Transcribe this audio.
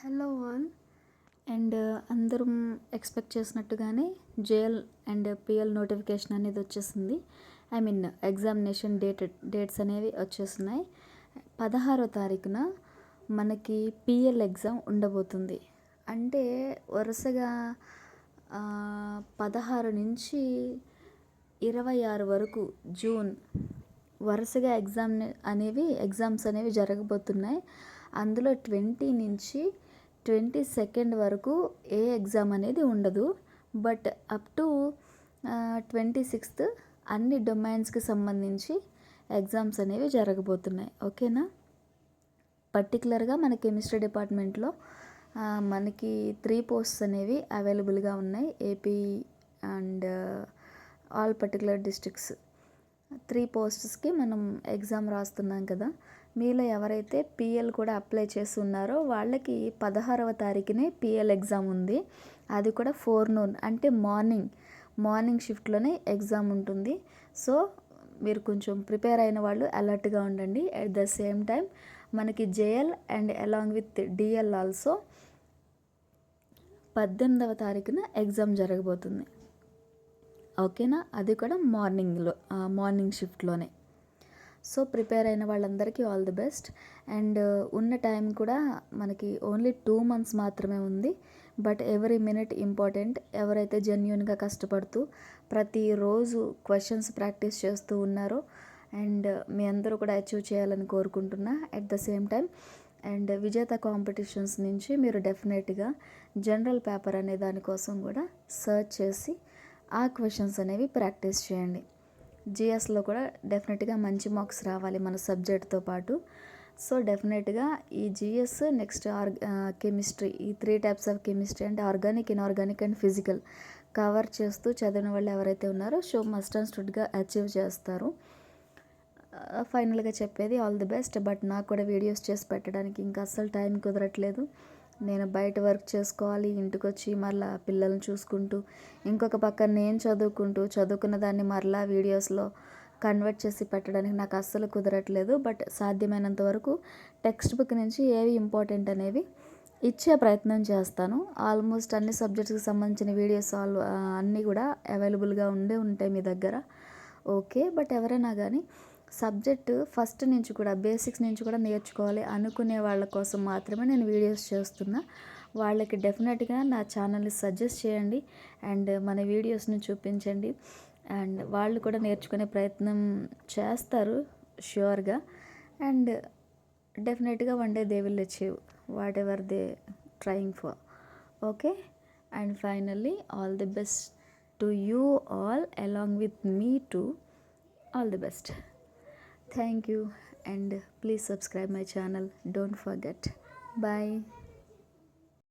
Hello all and అందరం expect చేసినట్టుగానే JL and PL notification అనేది వచ్చేసింది. ఎగ్జామినేషన్ డేట్స్ అనేవి వచ్చేస్తున్నాయి. 16వ తారీఖున మనకి పిఎల్ ఎగ్జామ్ ఉండబోతుంది. అంటే వరుసగా 16 నుంచి 26 వరకు జూన్ వరుసగా ఎగ్జామ్స్ అనేవి జరగబోతున్నాయి. అందులో 20 నుంచి 22 వరకు ఏ ఎగ్జామ్ అనేది ఉండదు. బట్ అప్ టు 26 అన్ని డొమైన్స్కి సంబంధించి ఎగ్జామ్స్ అనేవి జరగబోతున్నాయి. ఓకేనా. పర్టికులర్గా మన కెమిస్ట్రీ డిపార్ట్మెంట్లో మనకి 3 పోస్ట్స్ అనేవి అవైలబుల్గా ఉన్నాయి. AP and all particular districts 3 పోస్ట్స్కి మనం ఎగ్జామ్ రాస్తున్నాం కదా. మీలో ఎవరైతే పిఎల్ కూడా అప్లై చేస్తున్నారో వాళ్ళకి 16వ తారీఖునే పిఎల్ ఎగ్జామ్ ఉంది. అది కూడా 4 noon అంటే మార్నింగ్ షిఫ్ట్లోనే ఎగ్జామ్ ఉంటుంది. సో మీరు కొంచెం ప్రిపేర్ అయిన వాళ్ళు అలర్ట్గా ఉండండి. అట్ ద సేమ్ టైం మనకి JL and along with DL also 18వ తారీఖున ఎగ్జామ్ జరగబోతుంది. ఓకేనా. అది కూడా మార్నింగ్ షిఫ్ట్లోనే. సో ప్రిపేర్ అయిన వాళ్ళందరికీ ఆల్ ది బెస్ట్. అండ్ ఉన్న టైం కూడా మనకి ఓన్లీ 2 months మాత్రమే ఉంది. But every minute important. ఎవరైతే జెన్యూన్గా కష్టపడుతూ ప్రతిరోజు క్వశ్చన్స్ ప్రాక్టీస్ చేస్తూ ఉన్నారో అండ్ మీ అందరూ కూడా అచీవ్ చేయాలని కోరుకుంటున్నా. At the same time and విజేత కాంపిటీషన్స్ నుంచి మీరు డెఫినెట్గా జనరల్ పేపర్ అనే దానికోసం కూడా సర్చ్ చేసి ఆ క్వశ్చన్స్ అనేవి ప్రాక్టీస్ చేయండి. జిఎస్లో కూడా డెఫినెట్గా మంచి మార్క్స్ రావాలి మన సబ్జెక్ట్తో పాటు. సో డెఫినెట్గా ఈ జిఎస్ నెక్స్ట్ కెమిస్ట్రీ, ఈ 3 types ఆఫ్ కెమిస్ట్రీ అంటే organic, inorganic and physical cover చేస్తూ చదివిన వాళ్ళు ఎవరైతే ఉన్నారో మస్ట్ అండ్ స్టుడ్గా అచీవ్ చేస్తారు. ఫైనల్గా చెప్పేది ఆల్ ది బెస్ట్. బట్ నాకు కూడా వీడియోస్ చేసి పెట్టడానికి ఇంకా అస్సలు టైం కుదరట్లేదు. నేను బయట వర్క్ చేసుకోవాలి, ఇంటికి వచ్చి మరలా పిల్లల్ని చూసుకుంటూ ఇంకొక పక్క నేను చదువుకున్న దాన్ని మరలా వీడియోస్లో కన్వర్ట్ చేసి పెట్టడానికి నాకు అస్సలు కుదరట్లేదు. బట్ సాధ్యమైనంత వరకు టెక్స్ట్ బుక్ నుంచి ఏవి ఇంపార్టెంట్ అనేవి ఇచ్చే ప్రయత్నం చేస్తాను. ఆల్మోస్ట్ అన్ని సబ్జెక్ట్స్కి సంబంధించిన వీడియోస్ అన్నీ కూడా అవైలబుల్గా ఉంటాయి మీ దగ్గర. ఓకే. బట్ ఎవరైనా కానీ సబ్జెక్టు ఫస్ట్ నుంచి కూడా బేసిక్స్ నుంచి కూడా నేర్చుకోవాలి అనుకునే వాళ్ళ కోసం మాత్రమే నేను వీడియోస్ చేస్తున్నా. వాళ్ళకి డెఫినెట్గా నా ఛానల్ని సజెస్ట్ చేయండి అండ్ మన వీడియోస్ని చూపించండి. అండ్ వాళ్ళు కూడా నేర్చుకునే ప్రయత్నం చేస్తారు ష్యూర్గా. అండ్ డెఫినెట్గా one day they will achieve what ever they trying for. Okay. And finally all the best to you all along with me two. All the best. Thank you and please subscribe my channel. Don't forget. Bye.